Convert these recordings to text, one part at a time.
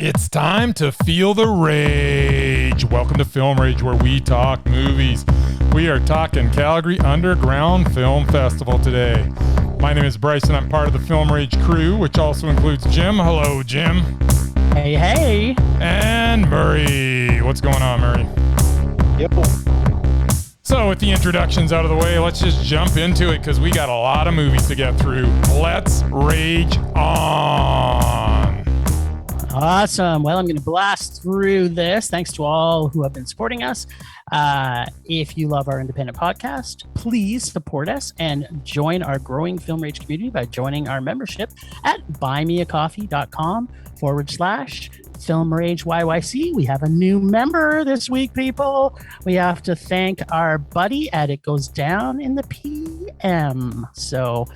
It's time to feel the rage. Welcome to Film Rage, where we talk movies. We are talking Calgary Underground Film Festival today. My name is Bryce, and I'm part of the Film Rage crew, which also includes Jim. Hello, Jim. Hey, hey. And Murray. What's going on, Murray? Yep. So with the introductions out of the way, let's just jump into it because we got a lot of movies to get through. Let's rage on. Awesome. Well, I'm going to blast through this. Thanks to all who have been supporting us. If you love our independent podcast, please support us and join our growing Film Rage community by joining our membership at buymeacoffee.com/Film Rage YYC. We have a new member this week, people. We have to thank our buddy at It Goes Down in the PM. So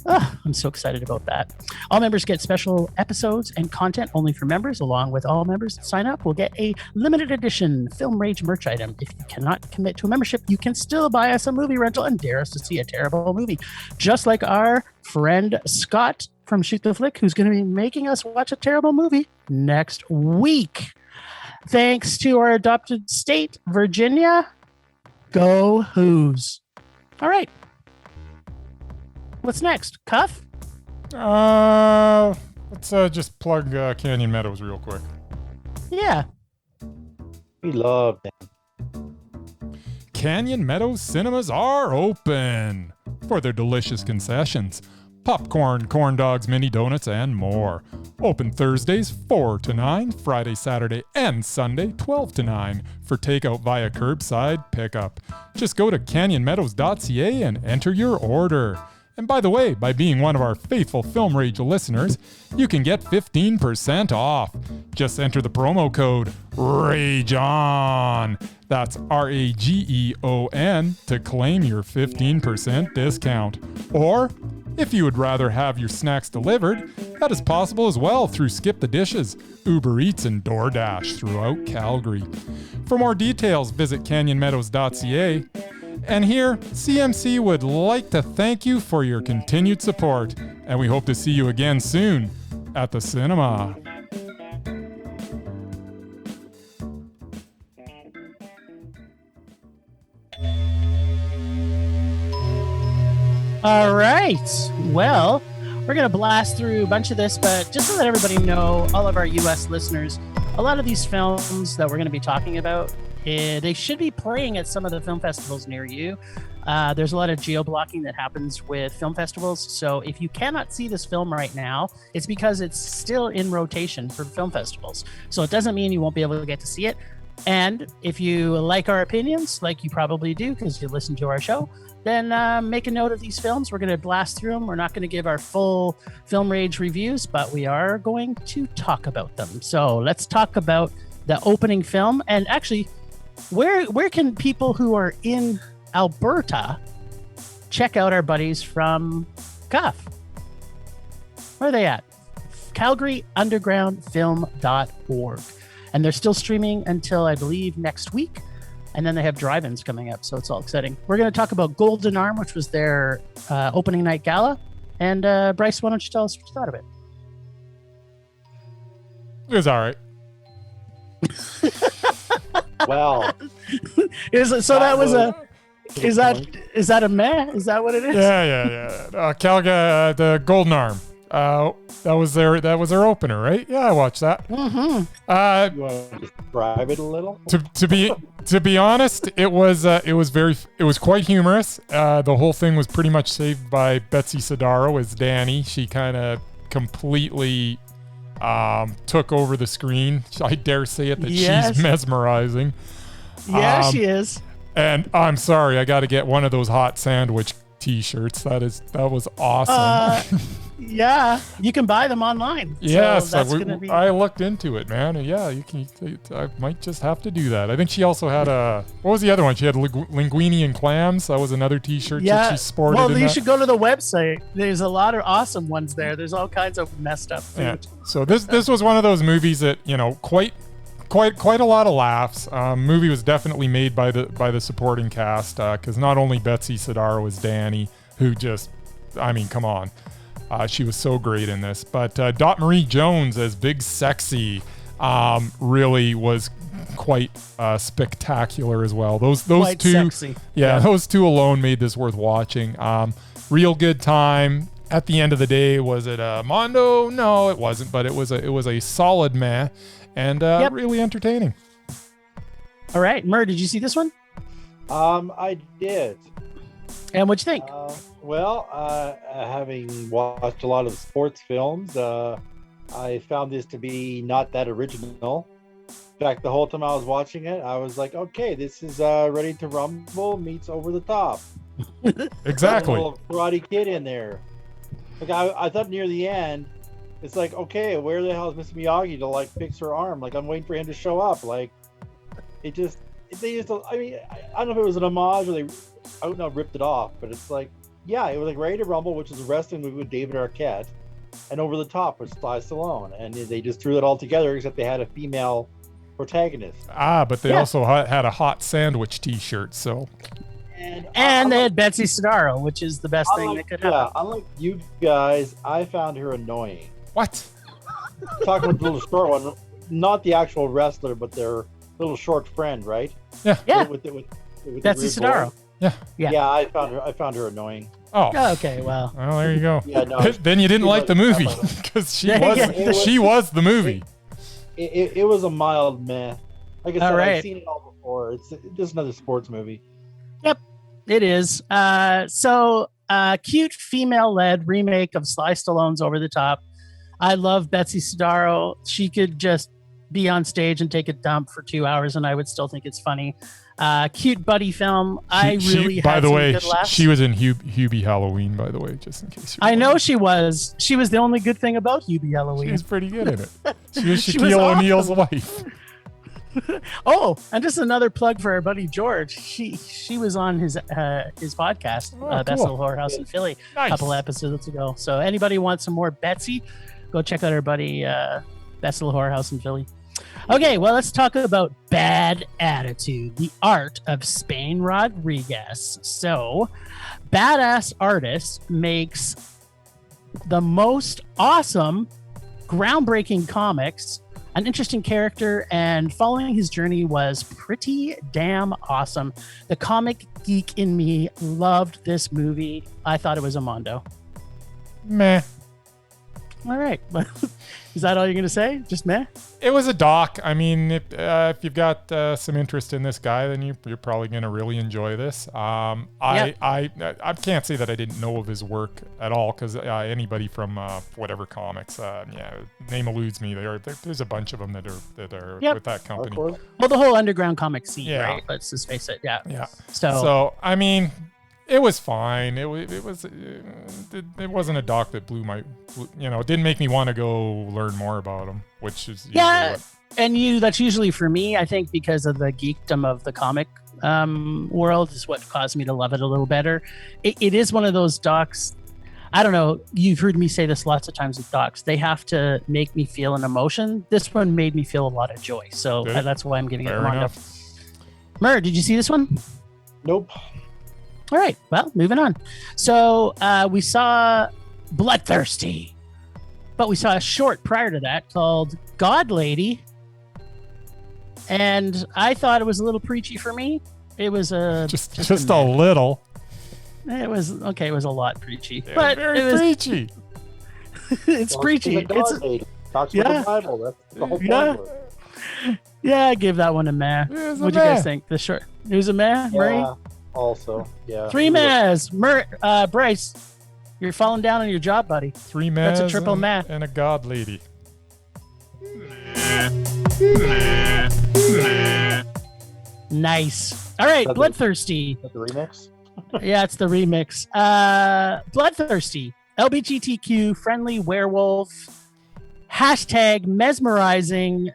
I'm so excited about that. All members get special episodes and content only for members. Along with all members that sign up, will get a limited edition Film Rage merch item. If you cannot commit to a membership, you can still buy us a movie rental and dare us to see a terrible movie. Just like our friend Scott from Shoot the Flick, who's going to be making us watch a terrible movie next week. Thanks to our adopted state, Virginia. Go Who's. All right. What's next? Cuff? Let's just plug Canyon Meadows real quick. Yeah. We love them. Canyon Meadows cinemas are open for their delicious concessions. Popcorn, corn dogs, mini donuts, and more. Open Thursdays 4 to 9, Friday, Saturday, and Sunday 12 to 9 for takeout via curbside pickup. Just go to canyonmeadows.ca and enter your order. And by the way, by being one of our faithful Film Rage listeners, you can get 15% off. Just enter the promo code RAGEON. That's RAGEON to claim your 15% discount. Or, if you would rather have your snacks delivered, that is possible as well through Skip the Dishes, Uber Eats, and DoorDash throughout Calgary. For more details, visit canyonmeadows.ca. And here, CMC would like to thank you for your continued support, and we hope to see you again soon at the cinema. All right. Well, we're going to blast through a bunch of this, but just to let everybody know, all of our U.S. listeners, a lot of these films that we're going to be talking about, they should be playing at some of the film festivals near you. There's a lot of geo-blocking that happens with film festivals. So if you cannot see this film right now, it's because it's still in rotation for film festivals. So it doesn't mean you won't be able to get to see it. And if you like our opinions, like you probably do because you listen to our show, then make a note of these films. We're going to blast through them. We're not going to give our full Film Rage reviews, but we are going to talk about them. So let's talk about the opening film. And actually, where can people who are in Alberta check out our buddies from Cuff? Where are they at? CalgaryUndergroundFilm.org. And they're still streaming until, I believe, next week. And then they have drive-ins coming up, so it's all exciting. We're going to talk about Golden Arm, which was their opening night gala. And Bryce, why don't you tell us what you thought of it? It was all right. Well, Is that a meh? Is that what it is? Yeah. Calgary, the Golden Arm. That was their opener, right? Yeah, I watched that. Mm-hmm. you want to describe it a little? To be honest, it was quite humorous. The whole thing was pretty much saved by Betsy Sidaro as Danny. She kind of completely took over the screen. I dare say it that Yes. she's mesmerizing. Yeah, she is. And I'm sorry, I got to get one of those hot sandwich T-shirts. That was awesome. Yeah, you can buy them online. Yes, so I looked into it, man. And yeah, you can. I might just have to do that. I think she also had what was the other one? She had linguine and clams. That was another T-shirt that she sported. Well, you should go to the website. There's a lot of awesome ones there. There's all kinds of messed up food. Yeah. So this was one of those movies that quite a lot of laughs. Movie was definitely made by the supporting cast because not only Betsy Sidaro was Danny, who just, I mean, come on. She was so great in this. But Dot Marie Jones as Big Sexy really was quite spectacular as well. Those Quite two, sexy. those two alone made this worth watching. Real good time. At the end of the day, was it a Mondo? No, it wasn't. But it was a solid meh, and really entertaining. All right, Mur, did you see this one? I did. And what'd you think? Having watched a lot of sports films, I found this to be not that original. In fact, the whole time I was watching it, I was like, okay, this is Ready to Rumble meets Over the Top. Exactly. A little Karate Kid in there. Like I thought near the end, it's like, okay, where the hell is Mr. Miyagi to like fix her arm? Like I'm waiting for him to show up. Like they just, I mean, I don't know if it was an homage or they out and out ripped it off, but it's like, yeah, it was like Ready to Rumble, which is a wrestling movie with David Arquette, and Over the Top with Sly Stallone, and they just threw it all together, except they had a female protagonist. But they also had a hot sandwich T-shirt, so. And they had Betsy Sidaro, which is the best thing that could happen. Yeah, unlike you guys, I found her annoying. What? Talking about the little short one, not the actual wrestler, but their little short friend, right? Yeah. With Betsy Sidaro. Yeah, I found her annoying. Oh. Okay, well, there you go. Yeah, no, then you didn't like the movie because she was the movie. It was a mild meh. Like I said, right. I've seen it all before. It's just another sports movie. Yep, it is. So cute female-led remake of Sly Stallone's Over the Top. I love Betsy Sidaro. She could just be on stage and take a dump for 2 hours, and I would still think it's funny. Cute buddy film. By the way, she was in Hubie Halloween, by the way, just in case. I know she was. She was the only good thing about Hubie Halloween. She was pretty good in it. She was Shaquille O'Neal's wife. Oh, and just another plug for our buddy George. She was on his podcast, Best Little Whorehouse in Philly, a couple episodes ago. So anybody wants some more Betsy, go check out our buddy Best Little Whorehouse in Philly. Okay, well, let's talk about Bad Attitude, the art of Spain Rodriguez. So, badass artist makes the most awesome, groundbreaking comics, an interesting character, and following his journey was pretty damn awesome. The comic geek in me loved this movie. I thought it was a Mondo. Meh. All right. Is that all you're going to say? Just meh? It was a doc. I mean, if you've got some interest in this guy, then you're probably going to really enjoy this. I can't say that I didn't know of his work at all because anybody from whatever comics, name eludes me. There's a bunch of them that are with that company. Well, the whole underground comic scene, right? Let's just face it. Yeah. So I mean, it was fine. It wasn't a doc that it didn't make me want to go learn more about him, which is and that's usually for me, I think, because of the geekdom of the comic world is what caused me to love it a little better. It is one of those docs. I don't know. You've heard me say this lots of times with docs. They have to make me feel an emotion. This one made me feel a lot of joy. So that's why I'm giving it a Mondo. Mur, did you see this one? Nope. All right, well, moving on. So we saw Bloodthirsty, but we saw a short prior to that called God Lady, and I thought it was a little preachy for me. It was just a little. It was okay. It was a lot preachy, but it was preachy. It's preachy. Talks about the Bible. That's the whole point. Yeah, I give that one a meh. What'd you guys think? The short. It was a meh, Murray? Also, yeah. 3 mehs. Bryce, you're falling down on your job, buddy. 3 mehs. That's a triple meh. And a God Lady. Nice. All right, Bloodthirsty. The remix? Yeah, it's the remix. Bloodthirsty. LGBTQ friendly werewolf. # mesmerizing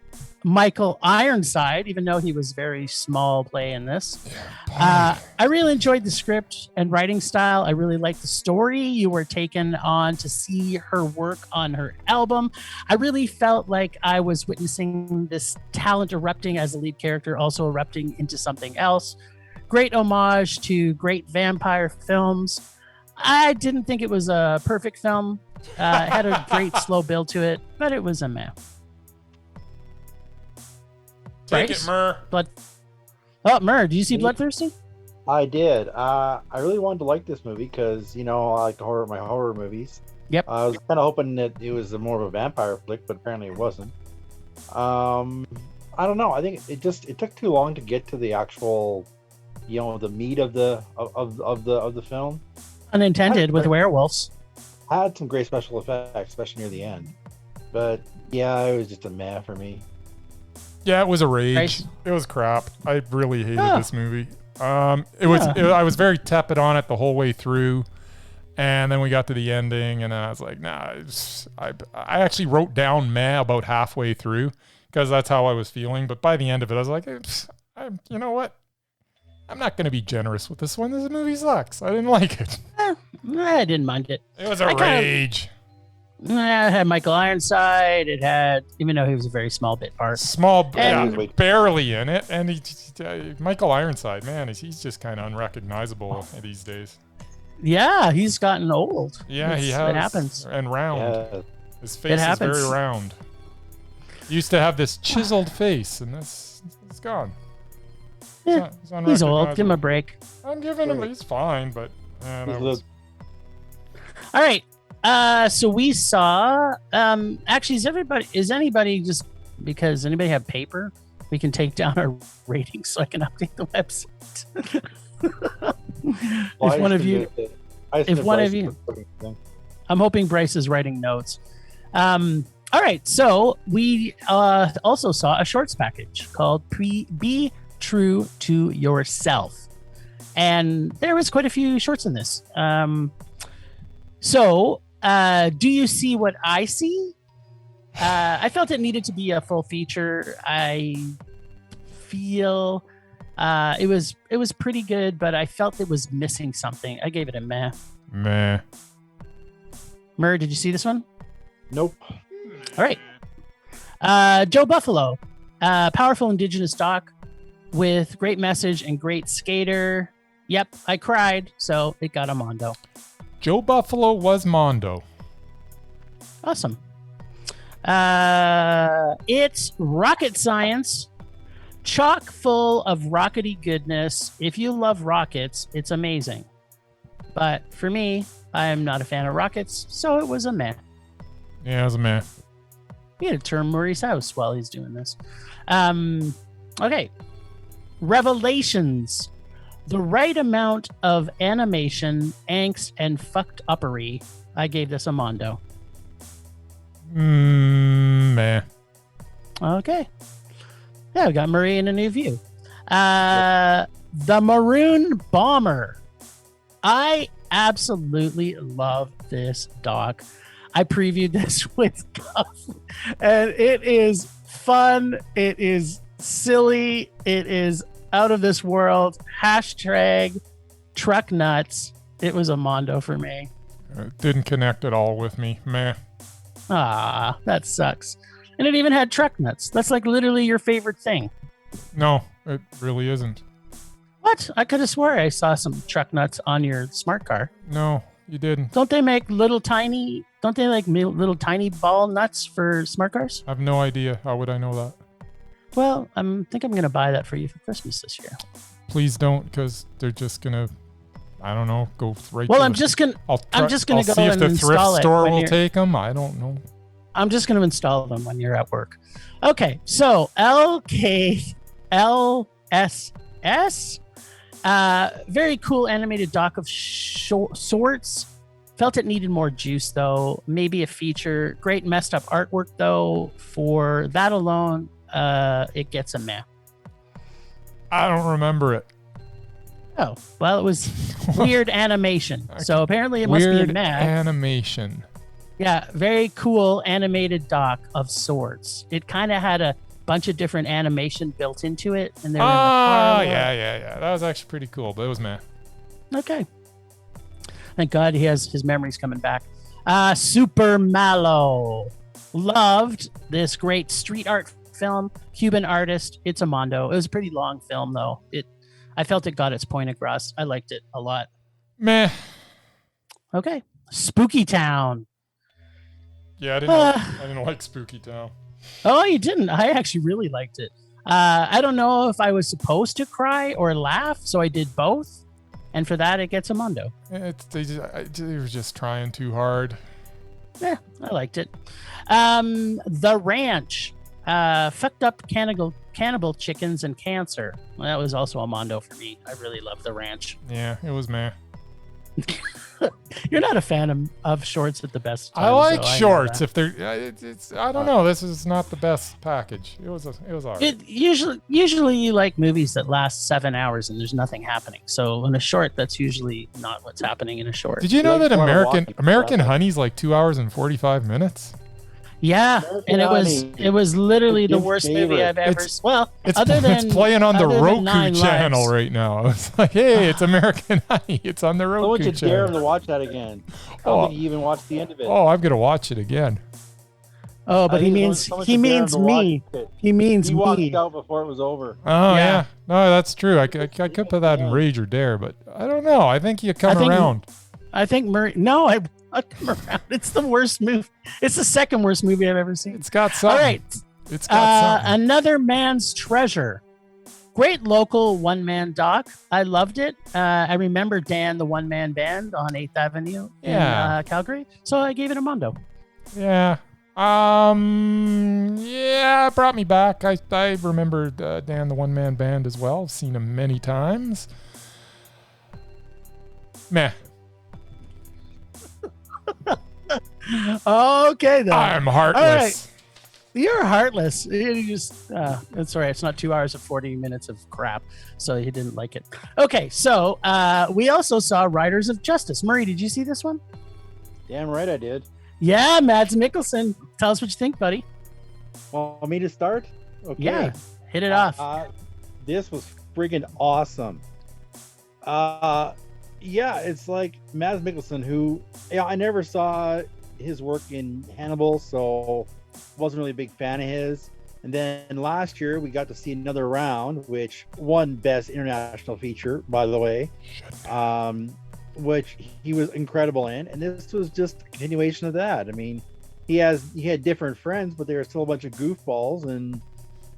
Michael Ironside, even though he was very small play in this. I really enjoyed the script and writing style. I really liked the story. You were taken on to see her work on her album. I really felt like I was witnessing this talent erupting as a lead character, also erupting into something else. Great homage to great vampire films. I didn't think it was a perfect film. It had a great slow build to it, but it was a meh. Take Bryce? it, Mur. Mur, did you see Bloodthirsty? I did. I really wanted to like this movie because, I like my horror movies. Yep. I was kind of hoping that it was more of a vampire flick, but apparently it wasn't. I don't know. I think it took too long to get to the actual, the meat of the film. Unintended with werewolves. Had some great special effects, especially near the end. But yeah, it was just a meh for me. Yeah, it was a rage. Bryce? It was crap. I really hated this movie. I was very tepid on it the whole way through. And then we got to the ending, and I was like, nah. I actually wrote down meh about halfway through because that's how I was feeling. But by the end of it, I was like, you know what? I'm not going to be generous with this one. This movie sucks. I didn't like it. I didn't mind it. It was a rage. It had Michael Ironside. It had, even though he was a very small bit part. Barely in it. And Michael Ironside, man, he's just kind of unrecognizable these days. Yeah, he's gotten old. Yeah, he has. It happens. And round. Yeah. His face is very round. He used to have this chiseled face, and it's gone. Yeah, he's old. Give him a break. I'm giving him. He's fine, but all right. So we saw. Actually, is anybody just because anybody have paper? We can take down our ratings so I can update the website. If one of you, I'm hoping Bryce is writing notes. All right, so we also saw a shorts package called Be True to Yourself. And there was quite a few shorts in this. Do you see what I see? I felt it needed to be a full feature. I feel it was pretty good, but I felt it was missing something. I gave it a meh. Meh. Mur, did you see this one? Nope. All right. Joe Buffalo, powerful Indigenous doc with great message and great skater. Yep, I cried, so it got a Mondo. Joe Buffalo was Mondo. Awesome. It's rocket science, chock full of rockety goodness. If you love rockets, it's amazing. But for me, I am not a fan of rockets, so it was a meh. Yeah, it was a meh. We had to turn Murray's house while he's doing this. Okay. Revelations. The right amount of animation, angst, and fucked uppery. I gave this a Mondo. Meh. Okay. Yeah, we got Murray in a new view. The Maroon Bomber. I absolutely love this doc. I previewed this with Guff, and it is fun. It is silly. It is out of this world. Hashtag truck nuts. It was a Mondo for me. It didn't connect at all with me. Meh. Ah, that sucks. And it even had truck nuts. That's like literally your favorite thing. No, it really isn't. What? I could have swore I saw some truck nuts on your smart car. No, you didn't. Don't they make little tiny ball nuts for smart cars? I have no idea. How would I know that? Well, I think I'm going to buy that for you for Christmas this year. Please don't, because they're just going to, I don't know, go right. Well, I'm just going to go see and if the thrift store will take them. I don't know. I'm just going to install them when you're at work. Okay, so LKLSS. Very cool animated doc of sorts. Felt it needed more juice, though. Maybe a feature. Great messed up artwork, though. For that alone, it gets a meh. I don't remember it. Oh, well, it was weird animation. So apparently it must be a meh. Animation. Yeah, very cool animated doc of sorts. It kind of had a bunch of different animation built into it. And they were in the car. Yeah. That was actually pretty cool, but it was meh. Okay. Thank God he has his memories coming back. Super Mallow. Loved this great street art film. Cuban artist. It's a Mondo. It was a pretty long film, though. I felt it got its point across. I liked it a lot. Meh. Okay. Spooky Town. Yeah, I didn't like Spooky Town. Oh, you didn't? I actually really liked it. I don't know if I was supposed to cry or laugh, so I did both. And for that, it gets a Mondo. They were just trying too hard. Yeah, I liked it. The Ranch. Fucked up cannibal chickens and cancer. Well, that was also a Mondo for me. I really love The Ranch. Yeah, it was meh. You're not a fan of shorts at the best time. I like shorts if they're. I don't know. This is not the best package. It was alright. Usually you like movies that last 7 hours and there's nothing happening. So in a short, that's usually not what's happening in a short. Did you know that American Honey's like 2 hours and 45 minutes? Yeah, and it was literally the worst movie I've ever seen. Well, it's playing on the Roku channel right now. It's like, hey, it's American Honey. It's on the Roku channel. So would you dare him to watch that again? I don't think he even watched the end of it. Oh, I'm gonna watch it again. Oh, but he means me. He means me. He walked out before it was over. Oh yeah. No, that's true. I could put that in Rage or Dare, but I don't know. I think you come around. I think Murray. No, I come around. It's the worst movie. It's the second worst movie I've ever seen. It's got something. All right. It's got something. Another Man's Treasure. Great local one-man doc. I loved it. I remember Dan, the one-man band on 8th Avenue in Calgary. So I gave it a Mondo. Yeah. Yeah, it brought me back. I remember Dan, the one-man band as well. I've seen him many times. Meh. Okay, then. I'm heartless. All right. You're heartless. You just, it's all right. It's not 2 hours and 40 minutes of crap. So you didn't like it. Okay, so we also saw Riders of Justice. Murray, did you see this one? Damn right I did. Yeah, Mads Mikkelsen. Tell us what you think, buddy. Want me to start? Okay. Yeah, hit it off. This was friggin' awesome. Yeah, it's like Mads Mikkelsen, who I never saw his work in Hannibal, so wasn't really a big fan of his. And then last year we got to see Another Round, which won Best International Feature, by the way, which he was incredible in. And this was just a continuation of that. I mean, he had different friends, but they were still a bunch of goofballs. And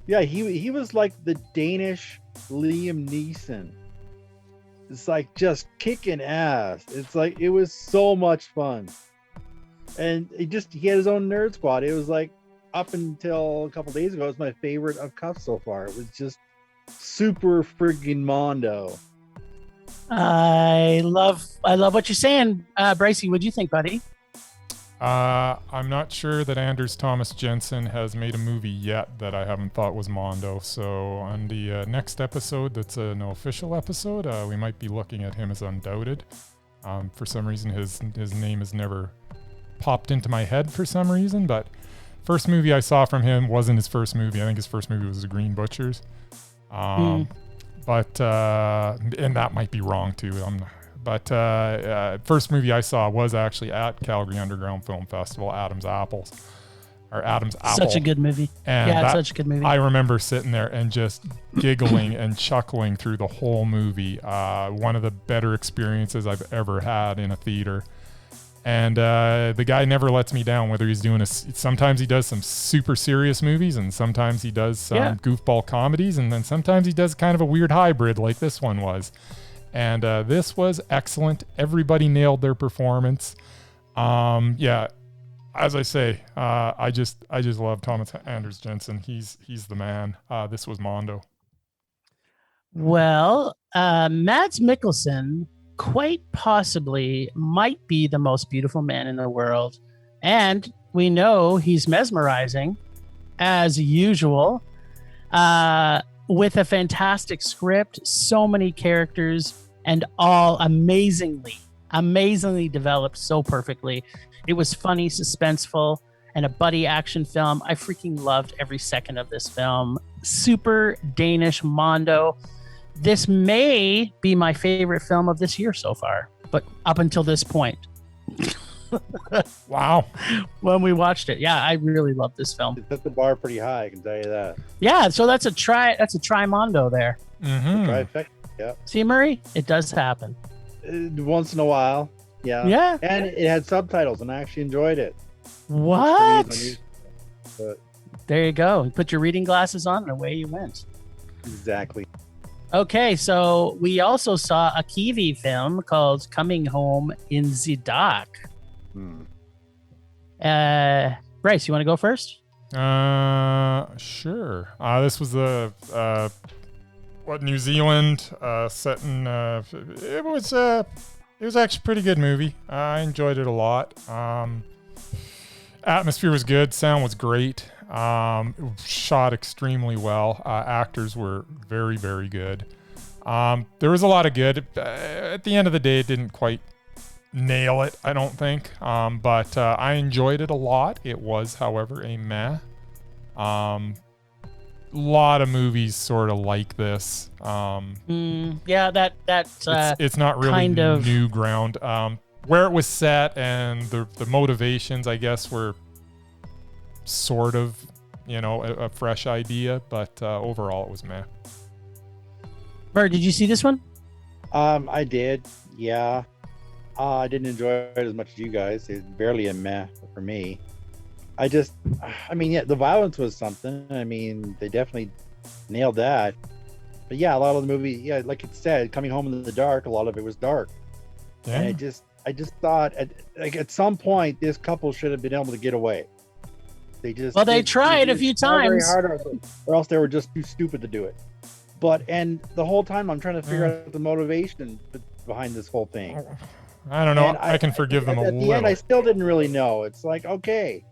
yeah, he was like the Danish Liam Neeson. It's like just kicking ass. It's like, it was so much fun. And he had his own nerd squad. It was like, up until a couple days ago, it was my favorite of Cuff so far. It was just super friggin' Mondo. I love what you're saying. Brycey, what'd you think, buddy? I'm not sure that Anders Thomas Jensen has made a movie yet that I haven't thought was Mondo. So on the next episode, that's an official episode, we might be looking at him as Undoubted. For some reason, his name has never popped into my head for some reason, but first movie I saw from him wasn't his first movie. I think his first movie was The Green Butchers. But and that might be wrong too. First movie I saw was actually at Calgary Underground Film Festival, Adam's Apple. Such a good movie. And yeah, it's such a good movie. I remember sitting there and just giggling and chuckling through the whole movie. One of the better experiences I've ever had in a theater. And the guy never lets me down, whether he's doing sometimes he does some super serious movies, and sometimes he does some goofball comedies, and then sometimes he does kind of a weird hybrid like this one was. And this was excellent. Everybody nailed their performance. Yeah, as I say, I just love Thomas Anders Jensen. He's the man. This was Mondo. Well, Mads Mikkelsen quite possibly might be the most beautiful man in the world. And we know he's mesmerizing, as usual, with a fantastic script, so many characters, and all amazingly developed so perfectly. It was funny, suspenseful, and a buddy action film. I freaking loved every second of this film. Super Danish Mondo. This may be my favorite film of this year so far, but up until this point. Wow. When we watched it. Yeah, I really love this film. It set the bar pretty high, I can tell you that. Yeah, so that's a tri-mondo there. Mm-hmm. Trifecta, yeah. See, Murray? It does happen. Once in a while. Yeah. Yeah. And it had subtitles, and I actually enjoyed it. What? But There you go. Put your reading glasses on and away you went. exactly. Okay, so we also saw a Kiwi film called Coming Home in the Dark. Bryce, you want to go first? Sure. This was New Zealand, set in, it was actually a pretty good movie. I enjoyed it a lot. Atmosphere was good. Sound was great. Shot extremely well. Actors were very, very good. There was a lot of good. At the end of the day, it didn't quite nail it, I don't think. But I enjoyed it a lot. It was, however, a meh. Lot of movies sort of like this. Yeah, it's not really kind of new ground. Where it was set and the motivations, I guess, were sort of, a fresh idea, but overall it was meh. Bert, did you see this one? I did. Yeah. I didn't enjoy it as much as you guys. It's barely a meh for me. Yeah, the violence was something. I mean, they definitely nailed that. But yeah, a lot of the movie, yeah, like it said, Coming Home in the Dark, a lot of it was dark. Yeah. And I just thought at some point this couple should have been able to get away. They tried a few times, very hard, or else they were just too stupid to do it. And the whole time I'm trying to figure out the motivation behind this whole thing. I don't know. I can forgive them a little. At the end, I still didn't really know. It's like, okay,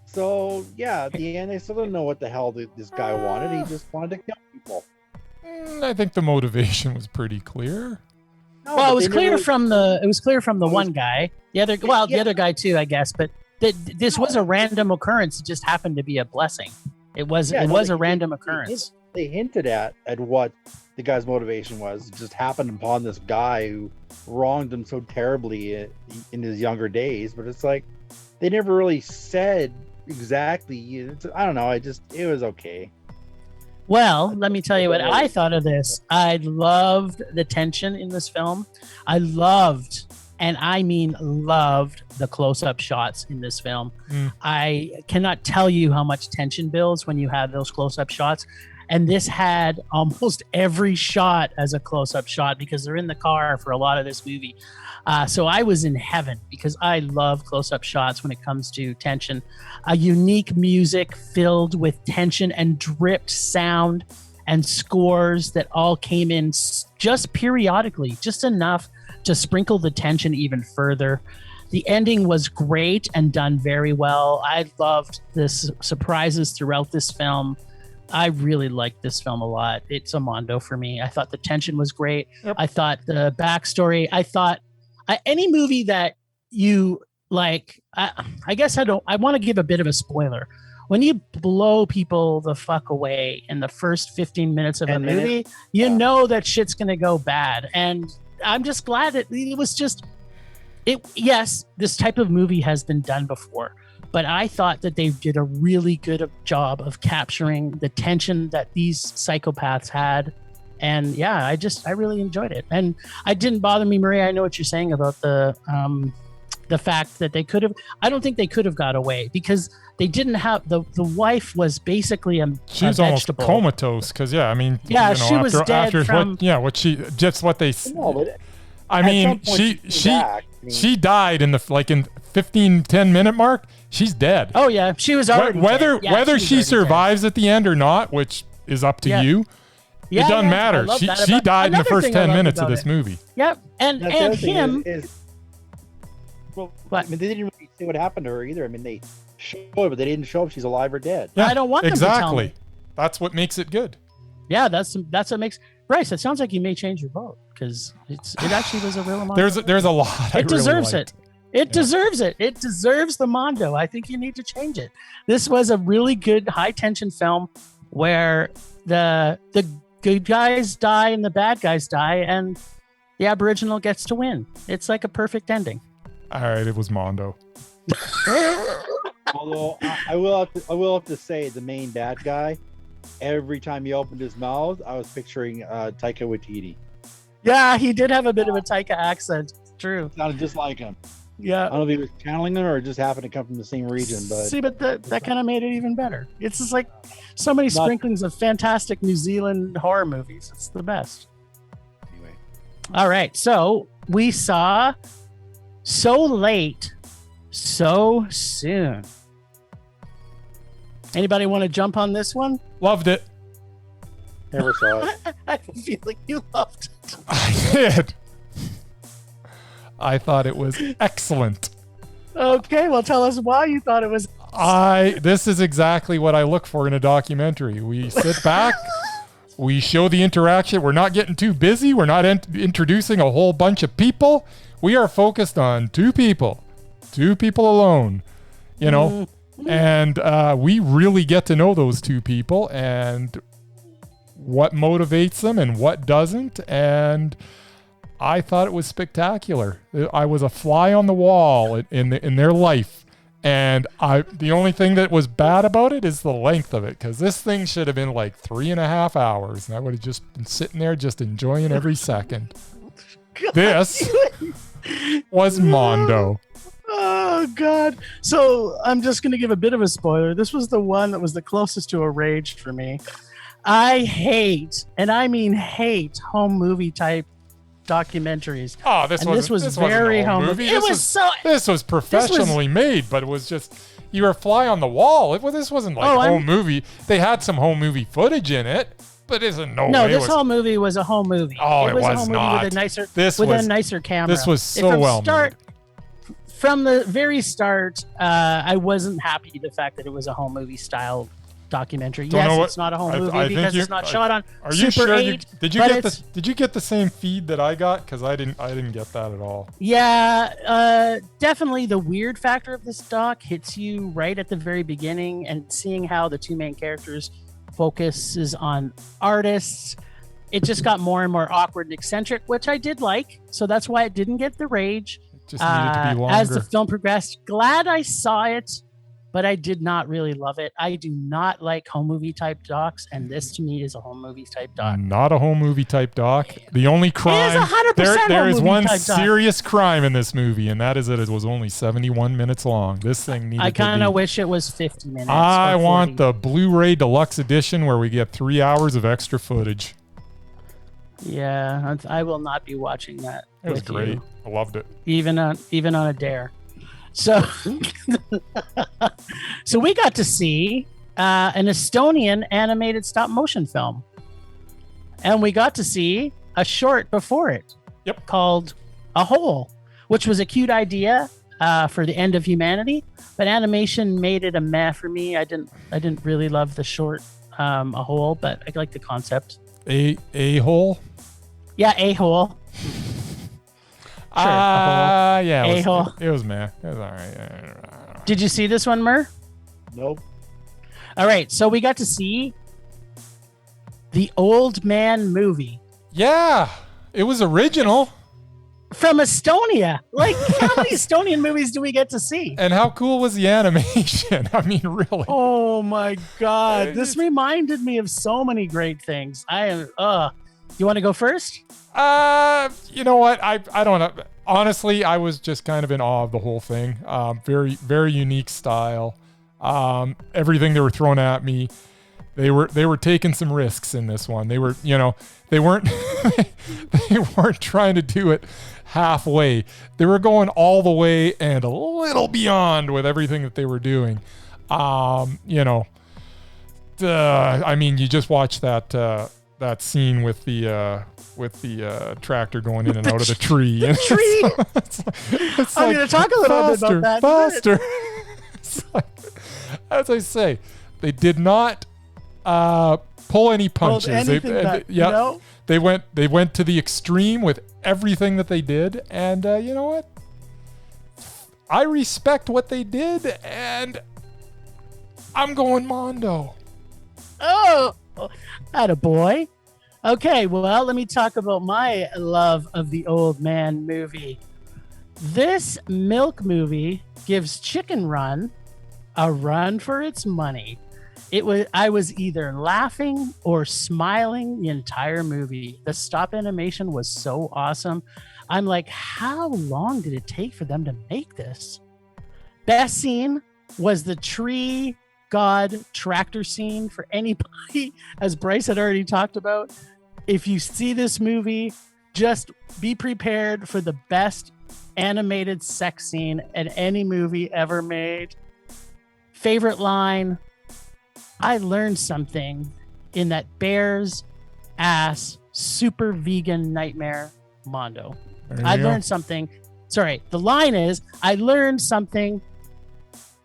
so yeah, at the end, I still didn't know what the hell this guy wanted. He just wanted to kill people. I think the motivation was pretty clear. Well, it was clear from the one guy. The other guy too, I guess. But this was a random occurrence. It just happened to be a blessing. It was a random occurrence. They hinted at what the guy's motivation was. It just happened upon this guy who wronged him so terribly in his younger days. But it's like they never really said exactly. I don't know. It was okay. Well, let me tell you what I thought of this. I loved the tension in this film. I loved, and I mean loved, the close-up shots in this film. I cannot tell you how much tension builds when you have those close-up shots. And this had almost every shot as a close-up shot because they're in the car for a lot of this movie. So I was in heaven because I love close-up shots when it comes to tension. A unique music filled with tension and dripped sound and scores that all came in just periodically, just enough to sprinkle the tension even further. The ending was great and done very well. I loved the surprises throughout this film. I really liked this film a lot. It's a mondo for me. I thought the tension was great. Yep. I thought the backstory, any movie that you like, I guess I want to give a bit of a spoiler. When you blow people the fuck away in the first 15 minutes of a movie, you know that shit's going to go bad. And I'm just glad that it was yes, this type of movie has been done before, but I thought that they did a really good job of capturing the tension that these psychopaths had. And yeah, I really enjoyed it. And it didn't bother me, Maria. I know what you're saying about the fact that I don't think they could have got away because they didn't have the wife was basically she was almost comatose because she was dead she died in the 15-10 minute mark. She's dead. Oh yeah, she was already whether dead. Whether she survives at the end or not, which is up to you. It doesn't matter. She died in the first 10 minutes of this movie. Yep. And him. They didn't really say what happened to her either. I mean, they showed it, but they didn't show if she's alive or dead. Yeah, I don't want them to tell me. That's what makes it good. Yeah, that's what makes Bryce. It sounds like you may change your vote because it actually was a real mondo. There's a lot. It deserves it. It deserves it. It deserves the mondo. I think you need to change it. This was a really good high tension film where the good guys die and the bad guys die, and the Aboriginal gets to win. It's like a perfect ending. All right, it was mondo. Although I will have to say the main bad guy, every time he opened his mouth, I was picturing Taika Waititi. Yeah, he did have a bit of a Taika accent. True. Sounded just like him. Yeah. I don't know if he was channeling them or just happened to come from the same region, but See, but that kind of made it even better. It's just like so many sprinklings of fantastic New Zealand horror movies. It's the best. anyway. All right, so we saw So Late, So Soon. Anybody want to jump on this one? Loved it. Never saw it. I feel like you loved it. I did. I thought it was excellent. Okay, well, tell us why you thought it was. This is exactly what I look for in a documentary. We sit back, we show the interaction. We're not getting too busy. We're not introducing a whole bunch of people. We are focused on two people alone, you know, and we really get to know those two people and what motivates them and what doesn't. And I thought it was spectacular. I was a fly on the wall in their life. And the only thing that was bad about it is the length of it, because this thing should have been like 3.5 hours, and I would have just been sitting there just enjoying every second. This was Mondo. Oh, God. So I'm just going to give a bit of a spoiler. This was the one that was the closest to a rage for me. I hate, and I mean hate, home movie type documentaries. Oh, this was very home movie. This was professionally made, but it was just, you were a fly on the wall. This wasn't like home movie. They had some home movie footage in it, but isn't no way. No, this whole movie was a home movie. Oh, it was a home not. Movie with a nicer camera. This was so well made. From the very start, I wasn't happy the fact that it was a home movie style documentary. It's not a home movie because it's not shot on Are you Super sure 8. Did you get the same feed that I got? Because I didn't get that at all. Yeah, definitely the weird factor of this doc hits you right at the very beginning, and seeing how the two main characters focuses on artists, it just got more and more awkward and eccentric, which I did like. So that's why it didn't get the rage. It just needed to be longer. As the film progressed. Glad I saw it, but I did not really love it. I do not like home movie type docs, and this to me is a home movie type doc. Not a home movie type doc. The only crime, it is 100% there is one type serious crime in this movie, and that is that it was only 71 minutes long. This thing needed. I kind of wish it was 50 minutes. I want the Blu-ray Deluxe Edition where we get 3 hours of extra footage. Yeah, I will not be watching that. It was great. I loved it. Even on a dare. So, so we got to see an Estonian animated stop motion film, and we got to see a short before it. Yep. Called A Hole, which was a cute idea for the end of humanity, but animation made it a meh for me. I didn't really love the short A Hole, but I like the concept. A hole. Yeah, A Hole. Sure, yeah, A-hole. It was meh. It was all right. Did you see this one, Mur? Nope. All right, so we got to see the Old Man movie. Yeah, it was original. From Estonia. Like, how many Estonian movies do we get to see? And how cool was the animation? I mean, really. Oh my God. This reminded me of so many great things. You want to go first? You know what? I don't know. Honestly, I was just kind of in awe of the whole thing. Very, very unique style. Everything they were throwing at me, they were taking some risks in this one. They were, they weren't they weren't trying to do it halfway. They were going all the way and a little beyond with everything that they were doing. I mean, you just watch that scene with the tractor going in and out of the tree. The tree. I'm going to talk a little bit about that. Faster. As I say, they did not pull any punches. They went to the extreme with everything that they did, and you know what? I respect what they did, and I'm going Mondo. Oh, attaboy. Okay, well, let me talk about my love of the Old Man movie. This Milk movie gives Chicken Run a run for its money. I was either laughing or smiling the entire movie. The stop animation was so awesome. I'm like, how long did it take for them to make this? Best scene was the tree god tractor scene for anybody, as Bryce had already talked about. If you see this movie, just be prepared for the best animated sex scene in any movie ever made. Favorite line, I learned something in that bear's ass super vegan nightmare Mondo. I learned something. Sorry, the line is, I learned something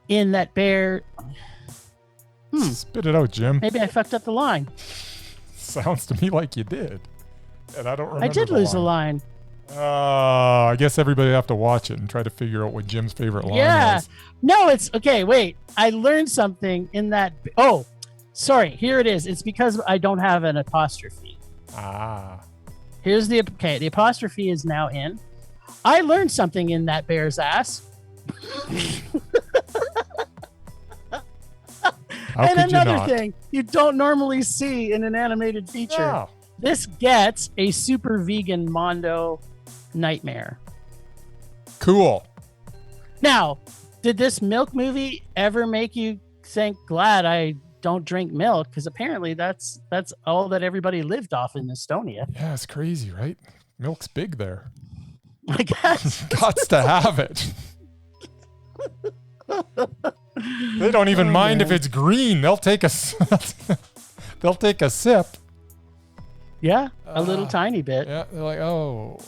in that bear. Spit it out, Jim. Maybe I fucked up the line. Sounds to me like you did. And I don't remember. I did lose the line. I guess everybody have to watch it and try to figure out what Jim's favorite line is. No, it's okay. Wait, I learned something in that. Oh, sorry. Here it is. It's because I don't have an apostrophe. Here's the apostrophe is now in. I learned something in that bear's ass. And another thing you don't normally see in an animated feature. No. This gets a super vegan Mondo nightmare. Cool. Now, did this milk movie ever make you think, glad I don't drink milk? Because apparently that's all that everybody lived off in Estonia. Yeah, it's crazy, right? Milk's big there. I guess. Gots to have it. They don't even mind if it's green. They'll take a sip. Yeah, a little tiny bit. Yeah, they're like, oh.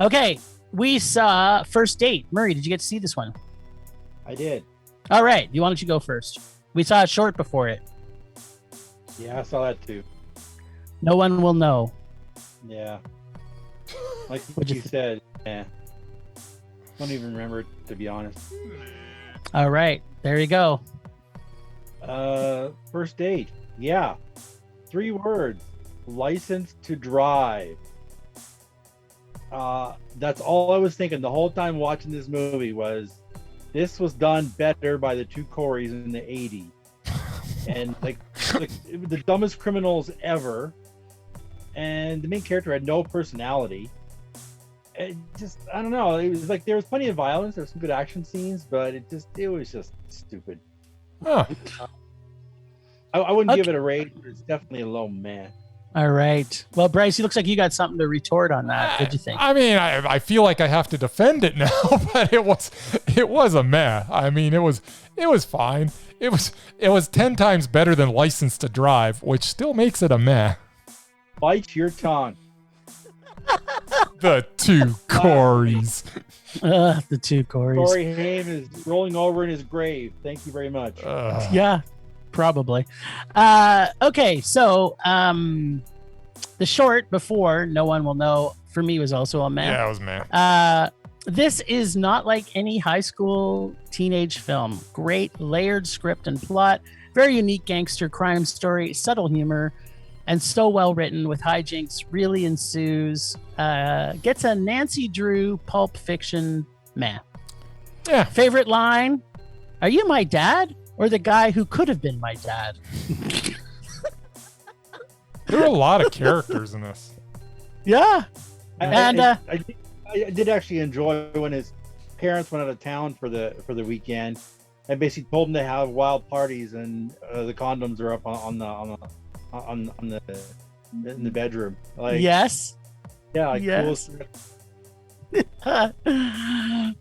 Okay, we saw First Date. Murray, did you get to see this one? I did. All right, why don't you go first? We saw it short before it. Yeah, I saw that too. No one will know. Yeah. Like what you said, yeah. Don't even remember it, to be honest. All right, there you go. First Date. Yeah. 3 words. License to drive. That's all I was thinking the whole time watching this movie was this was done better by the 2 Coreys in the 80s. And like the dumbest criminals ever. And the main character had no personality. It just, I don't know. It was like there was plenty of violence. There was some good action scenes, but it was just stupid. Huh. I wouldn't give it a rate, but it's definitely a low man. All right. Well, Bryce, you looks like you got something to retort on that. What'd you think? I mean, I feel like I have to defend it now, but it was a meh. I mean, it was fine. It was 10 times better than License to Drive, which still makes it a meh. Bite your tongue. The 2 Coreys. The 2 Coreys. Corey Haim is rolling over in his grave. Thank you very much. Yeah, probably. Okay, so the short before No One Will Know for me was also a meh. Yeah, it was meh. This is not like any high school teenage film. Great layered script and plot, very unique gangster crime story, subtle humor, and so well written with hijinks really ensues. Gets a Nancy Drew Pulp Fiction meh. Yeah. Favorite line? Are you my dad or the guy who could have been my dad? There were a lot of characters in this. Yeah. I did actually enjoy when his parents went out of town for the weekend and basically told him to have wild parties and the condoms are up in the bedroom. Like, yes. Yeah. Like, yes. Cool.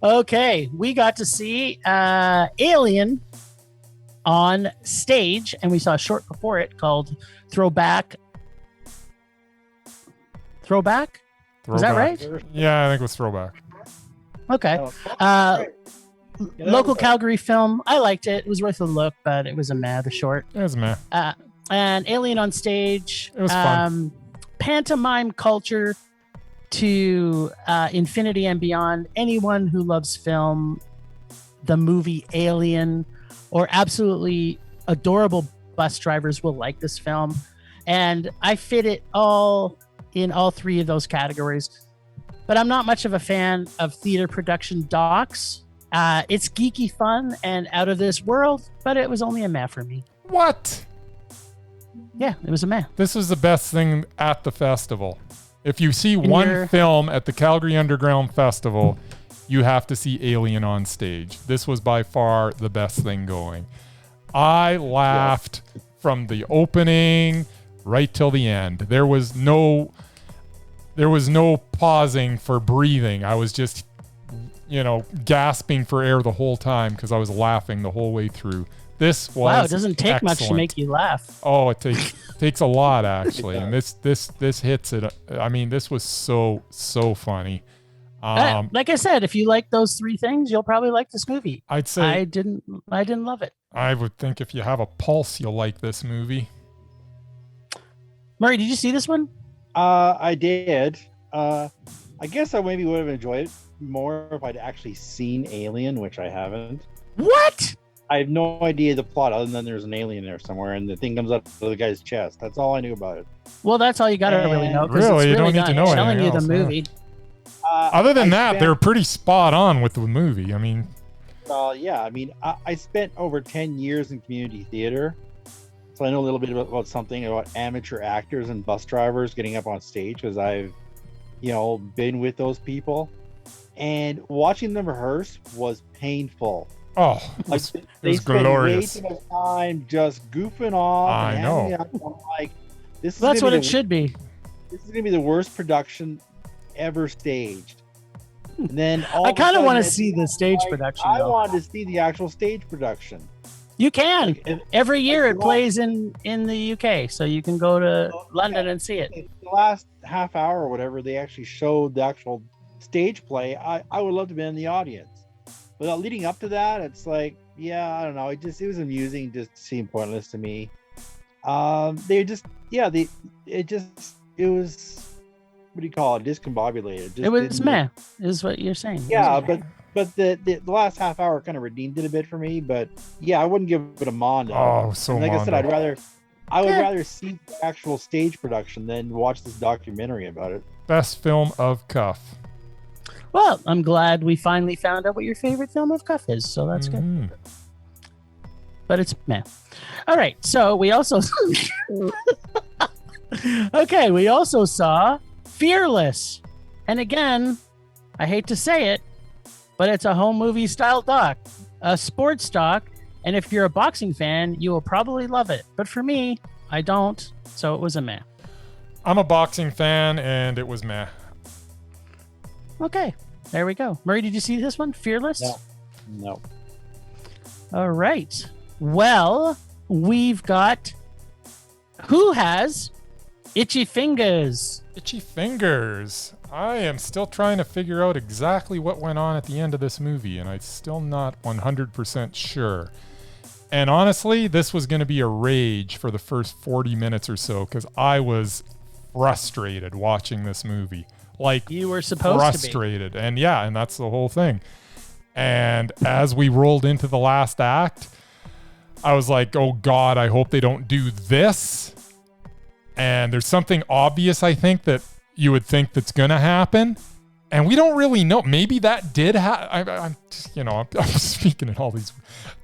Okay, we got to see Alien on stage, and we saw a short before it called Throwback. Was that right? Yeah, I think it was Throwback. Okay. Local Calgary film. I liked it. It was worth a look, but it was a meh, the short. It was meh. And Alien on stage. It was fun. Pantomime culture to infinity and beyond. Anyone who loves film, the movie Alien, or absolutely adorable bus drivers will like this film. And I fit it all in all 3 of those categories. But I'm not much of a fan of theater production docs. It's geeky fun and out of this world, but it was only a meh for me. What? Yeah, it was a meh. This was the best thing at the festival. If you see one film at the Calgary Underground Festival, you have to see Alien on stage. This was by far the best thing going. I laughed from the opening right till the end. There was no pausing for breathing. I was just, gasping for air the whole time because I was laughing the whole way through. This was it doesn't take much to make you laugh. Oh, it takes a lot actually, and this hits it. I mean, this was so funny. Like I said, if you like those three things, you'll probably like this movie. I'd say I didn't love it. I would think if you have a pulse, you'll like this movie. Murray, did you see this one? I did. I guess I maybe would have enjoyed it more if I'd actually seen Alien, which I haven't. What? I have no idea the plot other than there's an alien there somewhere and the thing comes up to the guy's chest. That's all I knew about it. Well, that's all you got to really know. Really, you don't need to know telling you else, the movie. Other than they're pretty spot on with the movie. I mean, yeah. I mean, I spent over 10 years in community theater, so I know a little bit about something about amateur actors and bus drivers getting up on stage because I've, been with those people, and watching them rehearse was painful. Oh, they spend glorious. way too much time just goofing off. I know. I'm like, that's what it should be. This is gonna be the worst production ever staged. And then I kind of want to see the stage production. I wanted to see the actual stage production. You can. Every year it plays in the UK, so you can go to London and see it. The last half hour or whatever, they actually showed the actual stage play. I would love to be in the audience. But leading up to that, it's like, I don't know. It was amusing, just seemed pointless to me. It was, what do you call it? Discombobulated. It was meh, is what you're saying. Yeah, but the last half hour kind of redeemed it a bit for me. But I wouldn't give it a Mondo. Oh, so like Mondo. I said, I would rather see the actual stage production than watch this documentary about it. Best film of Cuff. Well, I'm glad we finally found out what your favorite film of Cuff is, so that's good. But it's meh. All right, so we also we also saw Fearless. And again, I hate to say it, but it's a home movie style doc, a sports doc, and if you're a boxing fan, you will probably love it. But for me, I don't, so it was a meh. I'm a boxing fan, and it was meh. Okay, there we go. Murray, did you see this one? Fearless? No. All right. Well, we've got who has Itchy Fingers. Itchy Fingers. I am still trying to figure out exactly what went on at the end of this movie, and I'm still not 100% sure. And honestly, this was going to be a rage for the first 40 minutes or so because I was frustrated watching this movie. Like, you were supposed frustrated. To be. And that's the whole thing. And as we rolled into the last act, I was like, oh God, I hope they don't do this. And there's something obvious, I think, that you would think that's going to happen. And we don't really know. Maybe that did happen. I'm speaking in all these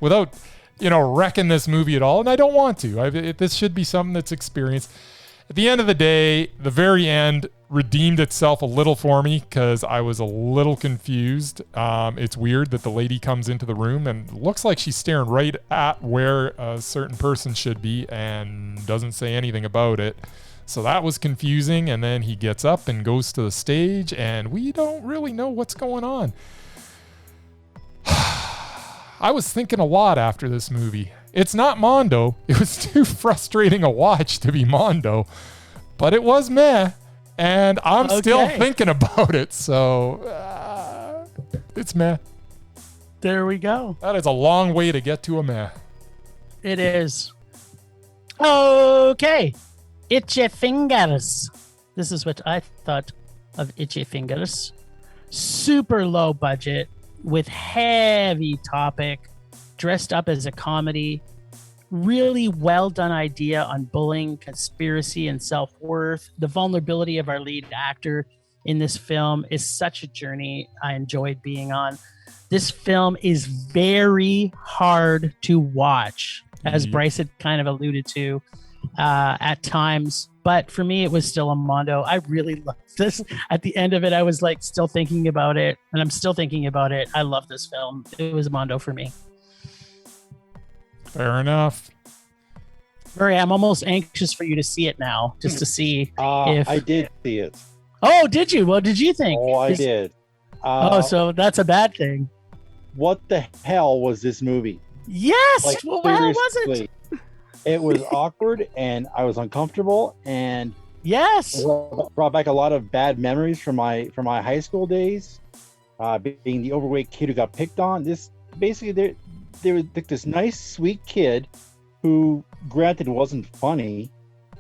without, wrecking this movie at all. And I don't want to. This should be something that's experienced. At the end of the day, the very end redeemed itself a little for me because I was a little confused. It's weird that the lady comes into the room and looks like she's staring right at where a certain person should be and doesn't say anything about it. So that was confusing. And then he gets up and goes to the stage and we don't really know what's going on. I was thinking a lot after this movie. It's not Mondo. It was too frustrating a watch to be Mondo, but it was meh, and I'm still thinking about it, so it's meh. There we go. That is a long way to get to a meh. It is. Okay. Itchy Fingers. This is what I thought of Itchy Fingers. Super low budget with heavy topic. Dressed up as a comedy, really well done idea on bullying, conspiracy, and self-worth. The vulnerability of our lead actor in this film is such a journey I enjoyed being on. this film is very hard to watch, as Bryce had kind of alluded to at times. But for me, it was still a Mondo. I really loved this. At the end of it, I was like still thinking about it, and I'm still thinking about it. I love this film. It was a Mondo for me. Fair enough. Murray, I'm almost anxious for you to see it now, just to see if... I did see it. Oh, did you? What did you think? Oh, I did. So that's a bad thing. What the hell was this movie? Yes! Like, what the hell was it? It was awkward, and I was uncomfortable, and yes, it brought back a lot of bad memories from my high school days. Being the overweight kid who got picked on. This basically there was like this nice, sweet kid who, granted, wasn't funny,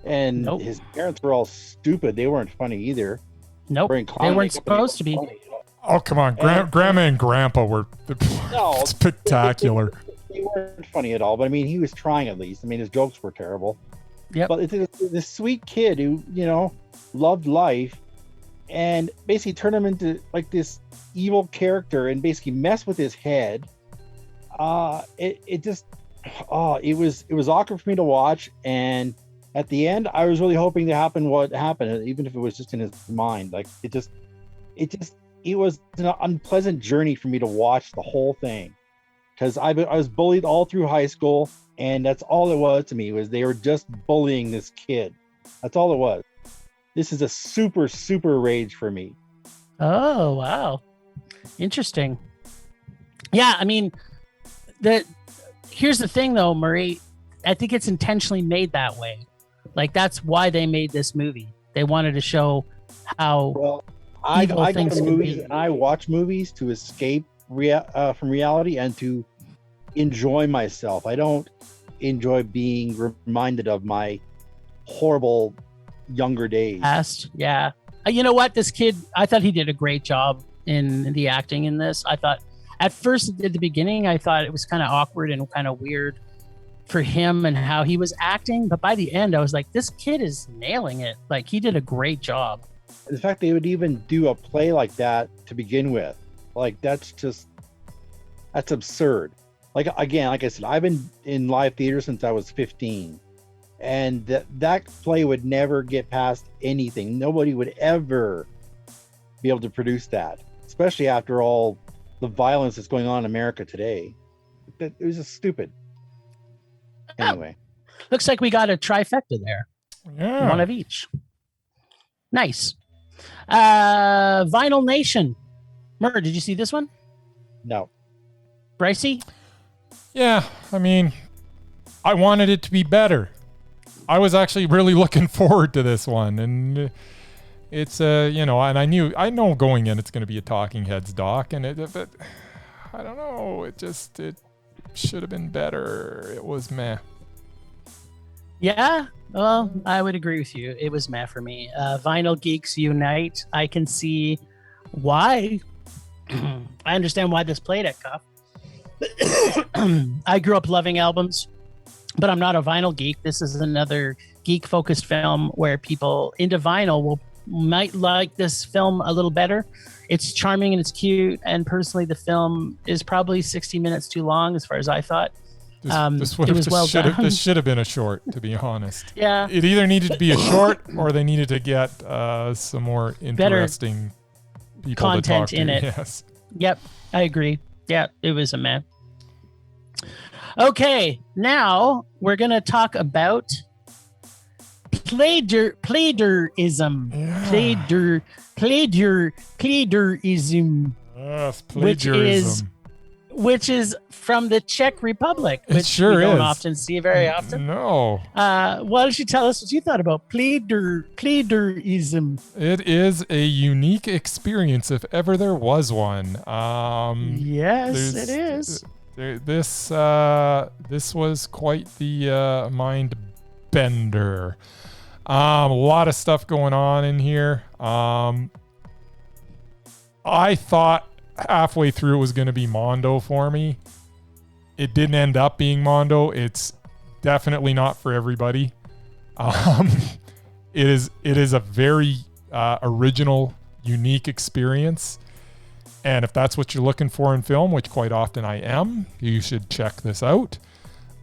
and his parents were all stupid. They weren't funny either. Nope, they weren't supposed to be. Oh, come on. Grandma and Grandpa were spectacular. They weren't funny at all, but I mean, he was trying at least. I mean, his jokes were terrible. Yep. But it's this sweet kid who, loved life, and basically turned him into like this evil character and basically messed with his head. It was awkward for me to watch, and at the end, I was really hoping to happen what happened, even if it was just in his mind. Like it was an unpleasant journey for me to watch the whole thing, because I was bullied all through high school, and that's all it was to me, was they were just bullying this kid. That's all it was. This is a super, super rage for me. Oh, wow. Interesting. Yeah, I mean, here's the thing, though, Murray. I think it's intentionally made that way. Like, that's why they made this movie. They wanted to show how I go things to can movies be. and I watch movies to escape from reality and to enjoy myself. I don't enjoy being reminded of my horrible younger days. Past, yeah. You know what? This kid, I thought he did a great job in the acting in this. I thought at first at the beginning, I thought it was kind of awkward and kind of weird for him and how he was acting. But by the end, I was like, this kid is nailing it. Like, he did a great job. The fact they would even do a play like that to begin with, like, that's absurd. Like, again, like I said, I've been in live theater since I was 15, and that play would never get past anything. Nobody would ever be able to produce that, especially after all the violence that's going on in America today. It was just stupid. Anyway. Looks like we got a trifecta there. Yeah. One of each. Nice. Vinyl Nation. Murr, did you see this one? No. Brycey? Yeah, I mean, I wanted it to be better. I was actually really looking forward to this one, and it's and I know going in it's going to be a Talking Heads doc, but I don't know, it should have been better. It was meh. Yeah, well, I would agree with you. It was meh for me. Vinyl Geeks Unite. I can see why. I understand why this played at Cuff. I grew up loving albums, but I'm not a vinyl geek. This is another geek-focused film where people into vinyl might like this film a little better. It's charming and it's cute, and personally, the film is probably 60 minutes too long, as far as I thought. This should have been a short, to be honest. Yeah, it either needed to be a short, or they needed to get some more interesting people content to talk in to. it. Yes. Yep, I agree. Yeah, it was a meh. Okay, now we're gonna talk about Playdurism. Yeah. Playdurism. Yes, plagiarism. Which is from the Czech Republic, which it sure we don't is. often see very often. No. Why don't you tell us what you thought about Playdurism? It is a unique experience, if ever there was one. Yes, it is. This was quite the mind bender. A lot of stuff going on in here. I thought halfway through it was going to be Mondo for me. It didn't end up being Mondo. It's definitely not for everybody. It is a very original, unique experience. And if that's what you're looking for in film, which quite often I am, you should check this out.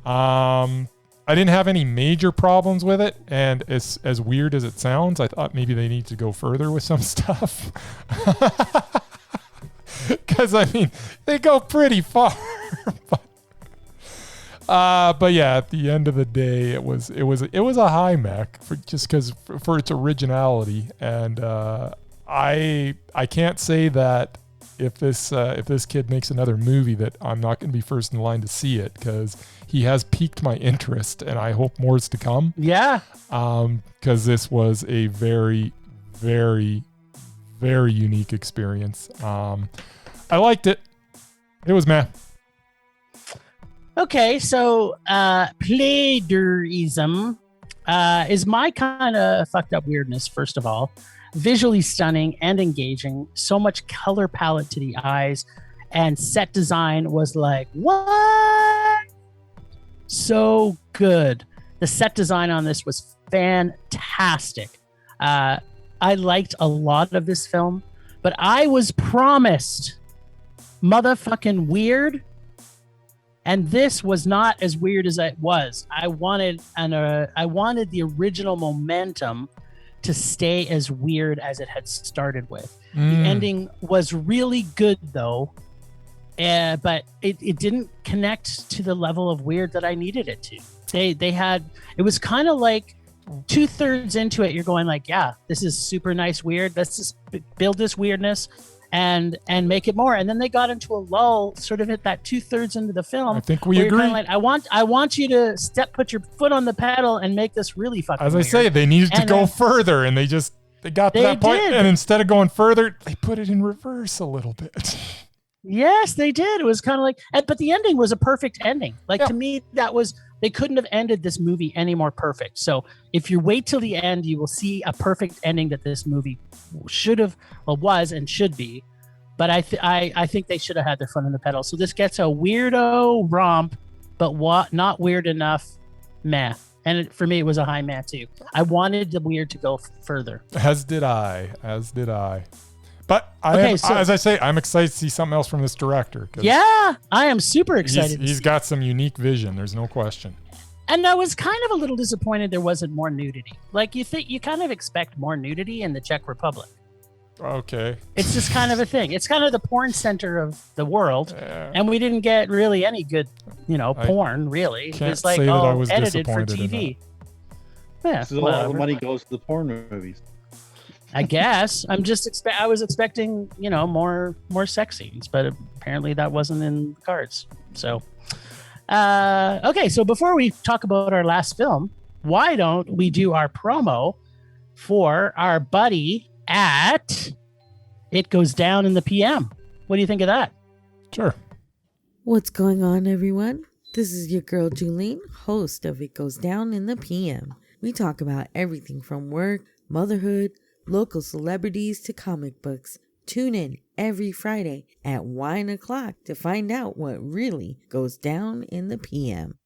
I didn't have any major problems with it, and as weird as it sounds, I thought maybe they need to go further with some stuff. Because I mean, they go pretty far. But yeah, at the end of the day, it was a high mech for its originality, and I can't say that if this kid makes another movie that I'm not going to be first in line to see it, because he has piqued my interest, and I hope more's to come. Yeah. Because this was a very, very, very unique experience. I liked it. It was meh. Okay, so Playdurizm is my kind of fucked up weirdness, first of all. Visually stunning and engaging, so much color palette to the eyes, and set design was like, what? So good. The set design on this was fantastic. I liked a lot of this film, but I was promised motherfucking weird, and this was not as weird as it was. I wanted the original momentum to stay as weird as it had started with. The ending was really good though, but it didn't connect to the level of weird that I needed it to. It was kind of like 2/3 into it, you're going like, yeah, this is super nice weird. Let's just build this weirdness and make it more. And then they got into a lull, sort of at that 2/3 into the film. I think we agree. Like, I want you to put your foot on the pedal and make this really fucking As weird. I say, they needed to go further, and they got to that point, and instead of going further, they put it in reverse a little bit. Yes, they did. It was kind of like, but the ending was a perfect ending. Like, to me, they couldn't have ended this movie any more perfect. So if you wait till the end, you will see a perfect ending that this movie was and should be. But I think they should have had their foot on the pedal. So this gets a weirdo romp, but not weird enough meh. And for me, it was a high meh too. I wanted the weird to go further. As did I. But as I say, I'm excited to see something else from this director. Yeah, I am super excited. He's got some unique vision. There's no question. And I was kind of a little disappointed there wasn't more nudity. Like, you kind of expect more nudity in the Czech Republic. Okay. It's just kind of a thing. It's kind of the porn center of the world. And we didn't get really any good, porn, really. It was like all edited for TV. Yeah. So all the money goes to the porn movies. I guess. I was expecting, more sex scenes, but apparently that wasn't in the cards. So, okay. So before we talk about our last film, why don't we do our promo for our buddy at It Goes Down in the PM? What do you think of that? Sure. What's going on, everyone? This is your girl, Julene, host of It Goes Down in the PM. We talk about everything from work, motherhood, local celebrities to comic books. Tune in every Friday at 1 o'clock to find out what really goes down in the PM.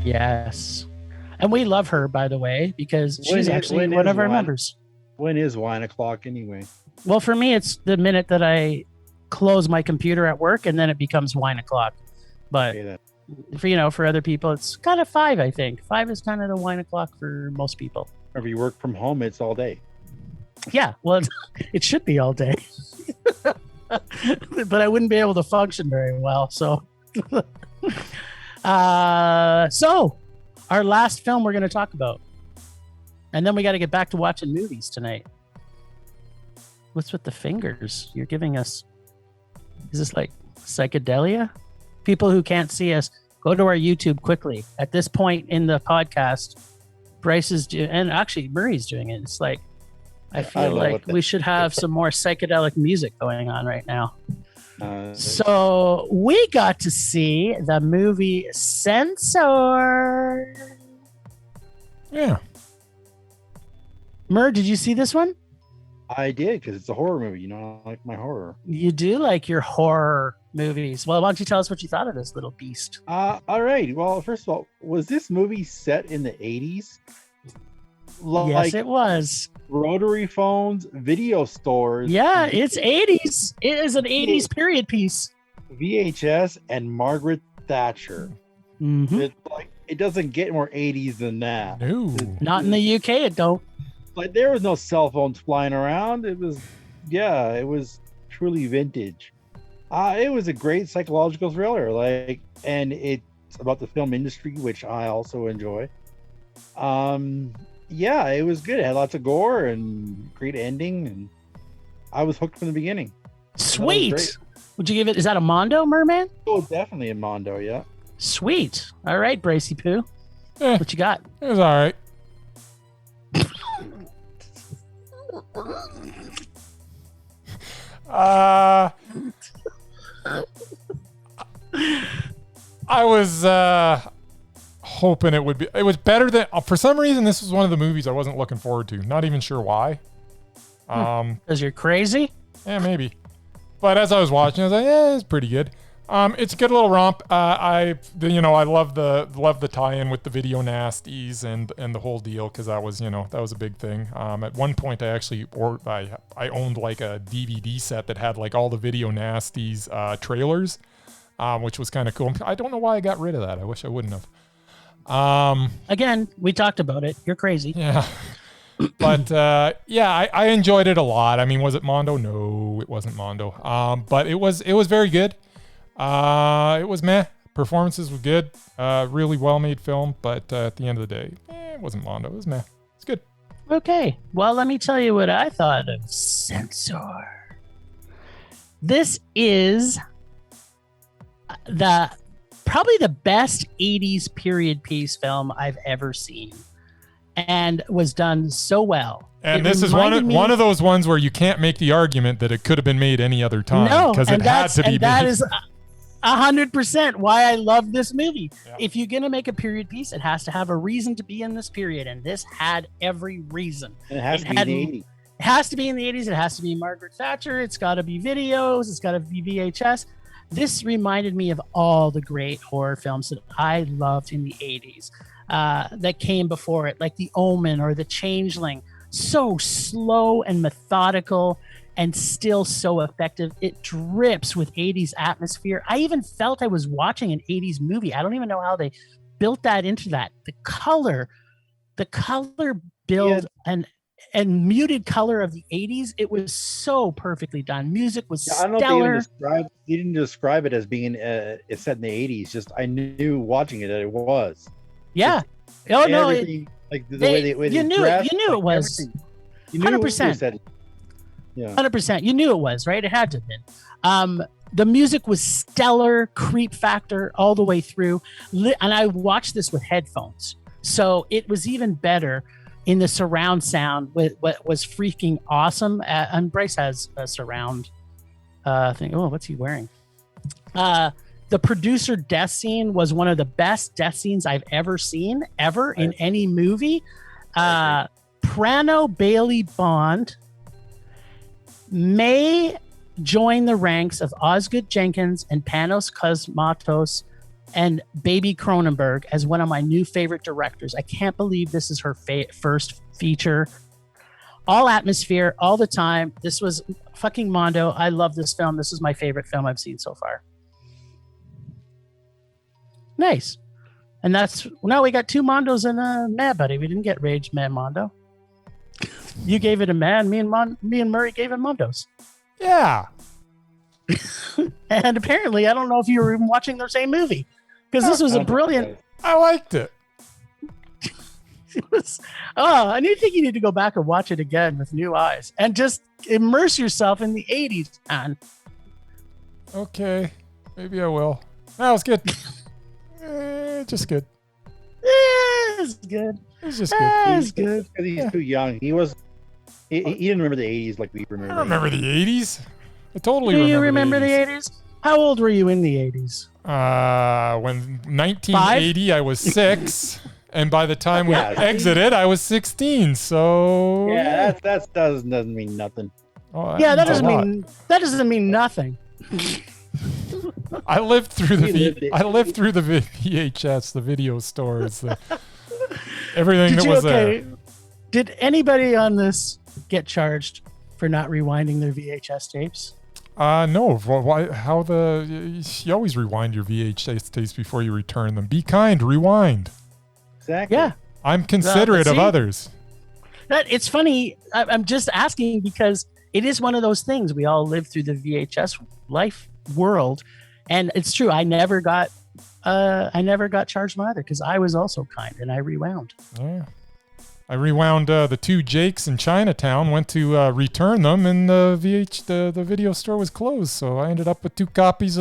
Yes. And we love her, by the way, because she's actually one of our members. When is 1 o'clock anyway? Well, for me, it's the minute that I close my computer at work, and then it becomes 1 o'clock. But for other people, it's kind of 5, I think. 5 is kind of the 1 o'clock for most people. If you work from home, it's all day. Yeah, well, it should be all day. But I wouldn't be able to function very well. So, so our last film we're going to talk about. And then we got to get back to watching movies tonight. What's with the fingers you're giving us? Is this like psychedelia? People who can't see us, go to our YouTube quickly. At this point in the podcast, Bryce is and actually Murray's doing it. It's like, I feel like we should have some more psychedelic music going on right now. So we got to see the movie Censor. Yeah. Mur, did you see this one? I did, because it's a horror movie. I like my horror. You do like your horror movies. Well, why don't you tell us what you thought of this little beast? All right. Well, first of all, was this movie set in the 80s? Yes, it was. Rotary phones, video stores. Yeah, it's 80s. It is an 80s period piece. VHS and Margaret Thatcher. Mm-hmm. It's like it doesn't get more 80s than that. No. Not in the UK, it don't. Like there was no cell phones flying around. It was truly vintage. It was a great psychological thriller, and it's about the film industry, which I also enjoy. Yeah, it was good. It had lots of gore and great ending, and I was hooked from the beginning. Sweet. Would you give it? Is that a Mondo, Merman? Oh, definitely a Mondo. Yeah. Sweet. All right, Bracy Poo. What you got? It was all right. I was hoping it would be. It was better than. For some reason, this was one of the movies I wasn't looking forward to. Not even sure why. Because you're crazy? Yeah, maybe. But as I was watching, I was like, yeah, it's pretty good. It's a good little romp. I love the tie-in with the video nasties and the whole deal, because that was a big thing. At one point, I owned like a DVD set that had like all the video nasties trailers, which was kind of cool. I don't know why I got rid of that. I wish I wouldn't have. Again, we talked about it. You're crazy. Yeah. But I enjoyed it a lot. I mean, was it Mondo? No, it wasn't Mondo. But it was very good. It was meh. Performances were good. Really well-made film, but at the end of the day, it wasn't Mondo. It was meh. It's good. Okay. Well, let me tell you what I thought of Censor. This is probably the best 80s period piece film I've ever seen, and was done so well. And this is one of those ones where you can't make the argument that it could have been made any other time, because it had to be made. That is 100% why I love this movie. Yeah. If you're going to make a period piece, it has to have a reason to be in this period, and this had every reason. And it has to be in the 80s. It has to be in the 80s. It has to be Margaret Thatcher. It's got to be videos. It's got to be VHS. This reminded me of all the great horror films that I loved in the 80s that came before it, like The Omen or The Changeling. So slow and methodical and still so effective. It drips with 80s atmosphere. I even felt I was watching an 80s movie. I don't even know how they built that into that. The color build and muted color of the 80s. It was so perfectly done. Music was stellar. I don't know if they didn't describe it as being it's set in the 80s. Just I knew watching it that it was. Yeah. Just, no. Like the way they you knew dressed, it. You knew it was. 100%. Yeah. 100%. You knew it was, right? It had to have been. The music was stellar, creep factor all the way through. And I watched this with headphones. So it was even better in the surround sound with what was freaking awesome. And Bryce has a surround thing. Oh, what's he wearing? The producer death scene was one of the best death scenes I've ever seen, in any movie. Prano Bailey Bond may join the ranks of Osgood Jenkins and Panos Cosmatos and Baby Cronenberg as one of my new favorite directors. I can't believe this is her first feature. All atmosphere, all the time. This was fucking Mondo. I love this film. This is my favorite film I've seen so far. Nice. And now we got two Mondos and a Mad Buddy. We didn't get Rage Man Mondo. You gave it a man. Me and Murray gave it Mondos. Yeah. And apparently, I don't know if you were even watching the same movie, because this was a brilliant. I liked it. I think you need to go back and watch it again with new eyes and just immerse yourself in the 80s, man. Okay, maybe I will. That was good. Just good. It's good. It's just good. It's good. Because he's too young. He didn't remember the 80s like we remember. I remember the 80s. I totally remember. Do you remember the 80s? How old were you in the 80s? When 1980, I was 6. And by the time we exited, I was 16. So that doesn't mean nothing. Oh, that doesn't mean nothing. I lived through the VHS, the video stores, everything that was there. Did anybody on this get charged for not rewinding their VHS tapes? No. Why? You always rewind your VHS tapes before you return them. Be kind. Rewind. Exactly. Yeah. I'm considerate of others. It's funny. I'm just asking because it is one of those things. We all live through the VHS life world, and it's true. I never got charged either because I was also kind and I rewound. Yeah. I rewound the two Jakes in Chinatown, went to return them, and the video store was closed. So I ended up with 2 copies.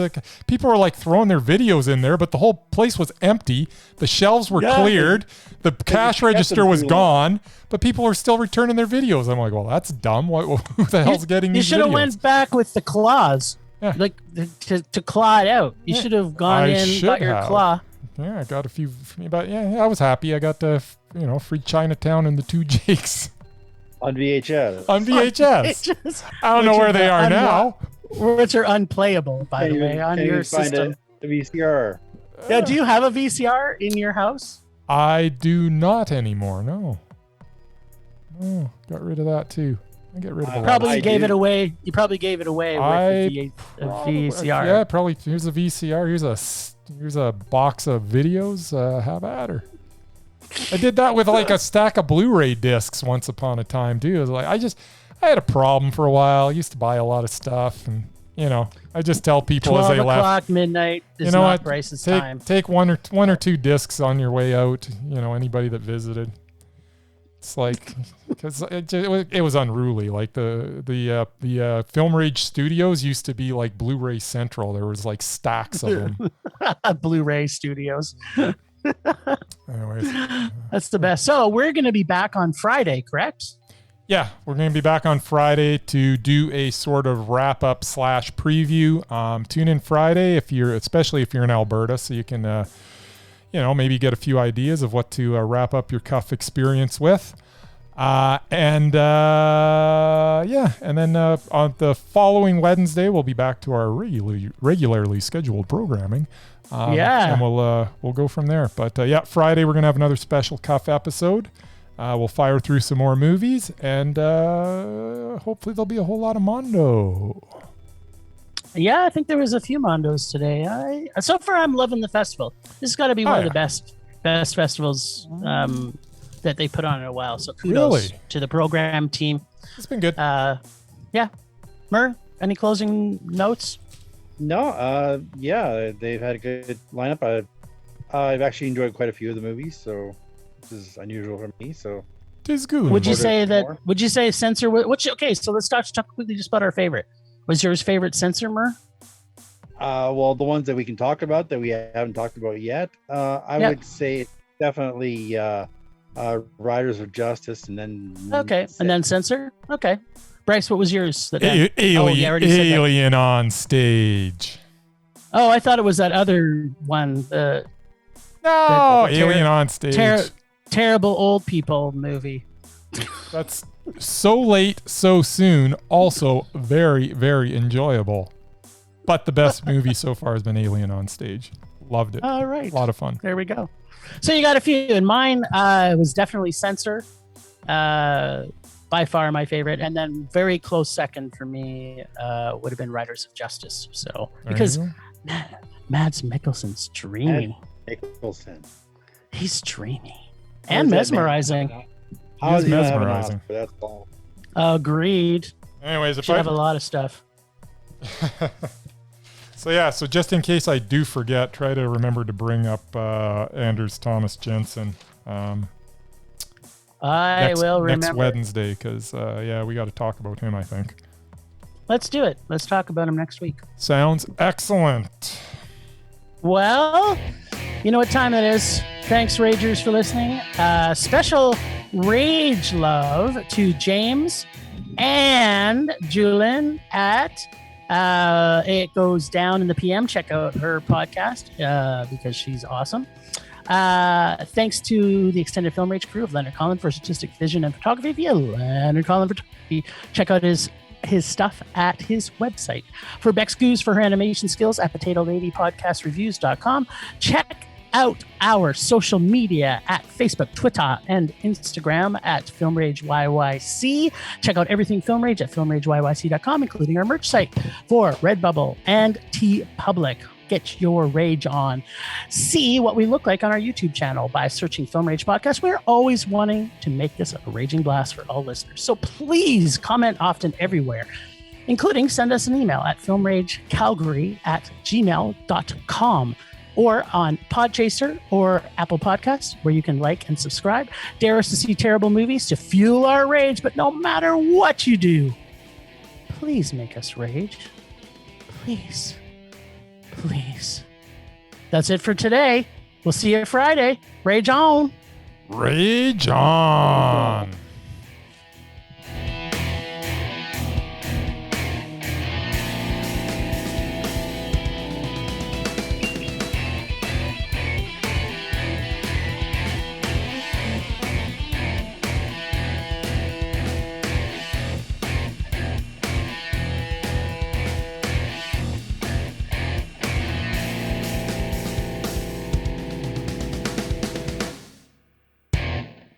People were like throwing their videos in there, but the whole place was empty. The shelves were cleared. The cash register was gone, but people were still returning their videos. I'm like, well, that's dumb. Who the hell's getting these videos? You should have went back with the claws, like to claw it out. You should have gone got your claw. Yeah, I got a few, but yeah, I was happy. I got the, free Chinatown and the 2 Jakes. On VHS. On VHS. I don't know where they are now. Which are unplayable, by the way, on your system. The VCR. Yeah, do you have a VCR in your house? I do not anymore, no. Oh, got rid of that too. I get rid of it. Probably gave it away. You probably gave it away with the VCR. Yeah, probably. Here's a VCR. Here's a box of videos. Have at her. I did that with like a stack of Blu-ray discs once upon a time too. It was like I had a problem for a while. I used to buy a lot of stuff, and I just tell people as they left. 12 o'clock midnight is not Bryce's time. Take one or two discs on your way out. Anybody that visited. It's like because it was unruly. Like the Film Rage Studios used to be like Blu-ray Central. There was like stacks of them. Blu-ray Studios. Anyways, that's the best. So we're going to be back on Friday, correct? Yeah, we're going to be back on Friday to do a sort of wrap-up / preview. Tune in Friday especially if you're in Alberta, so you can maybe get a few ideas of what to wrap up your cuff experience with. And then on the following Wednesday, we'll be back to our regularly scheduled programming. And we'll go from there. But Friday we're gonna have another special cuff episode. We'll fire through some more movies, and hopefully there'll be a whole lot of Mondo. Yeah, I think there was a few Mondos today. So far, I'm loving the festival. This has got to be one of the best festivals that they put on in a while. So kudos to the program team. It's been good. Mur, any closing notes? No. They've had a good lineup. I've actually enjoyed quite a few of the movies, so this is unusual for me. So it's good. Would you say Censor? Okay, so let's talk quickly just about our favorite. Was yours favorite Censor, Mur? Well, the ones that we can talk about that we haven't talked about yet, I would say it's definitely Riders of Justice, and then and then Censor. Okay, Bryce, what was yours? Alien on Stage. Oh, I thought it was that other one. Alien on Stage. Terrible old people movie. That's so late, so soon. Also very, very enjoyable. But the best movie so far has been Alien on Stage. Loved it. All right. A lot of fun. There we go. So you got a few. And mine was definitely Censor. By far my favorite. And then very close second for me would have been Riders of Justice. So because Mads Mikkelsen's dreamy. He's dreamy. And mesmerizing. How is he mesmerizing? That's all. Agreed. Anyways, should have a lot of stuff. So just in case I do forget, try to remember to bring up Anders Thomas Jensen. I will remember. Next Wednesday, because we got to talk about him, I think. Let's do it. Let's talk about him next week. Sounds excellent. Well, you know what time it is. Thanks, Ragers, for listening. Special Rage love to James and Julian at It Goes Down in the PM. Check out her podcast because she's awesome. Thanks to the extended Film Rage crew of Leonard Collin for artistic vision and photography via Leonard Collin Photography. Check out his stuff at his website. For Bex Goose for her animation skills at potatoladydpodcastreviews.com. Check out our social media at Facebook, Twitter, and Instagram at Film Rage YYC. Check out everything Film Rage at filmrageyyc.com, including our merch site for Redbubble and TeePublic. Get your rage on. See what we look like on our YouTube channel by searching Film Rage Podcast. We're always wanting to make this a raging blast for all listeners. So please comment often everywhere, including send us an email at filmragecalgary@gmail.com or on Podchaser or Apple Podcasts, where you can like and subscribe. Dare us to see terrible movies to fuel our rage, but no matter what you do, please make us rage. Please. Please. That's it for today. We'll see you Friday. Rage on. Rage on.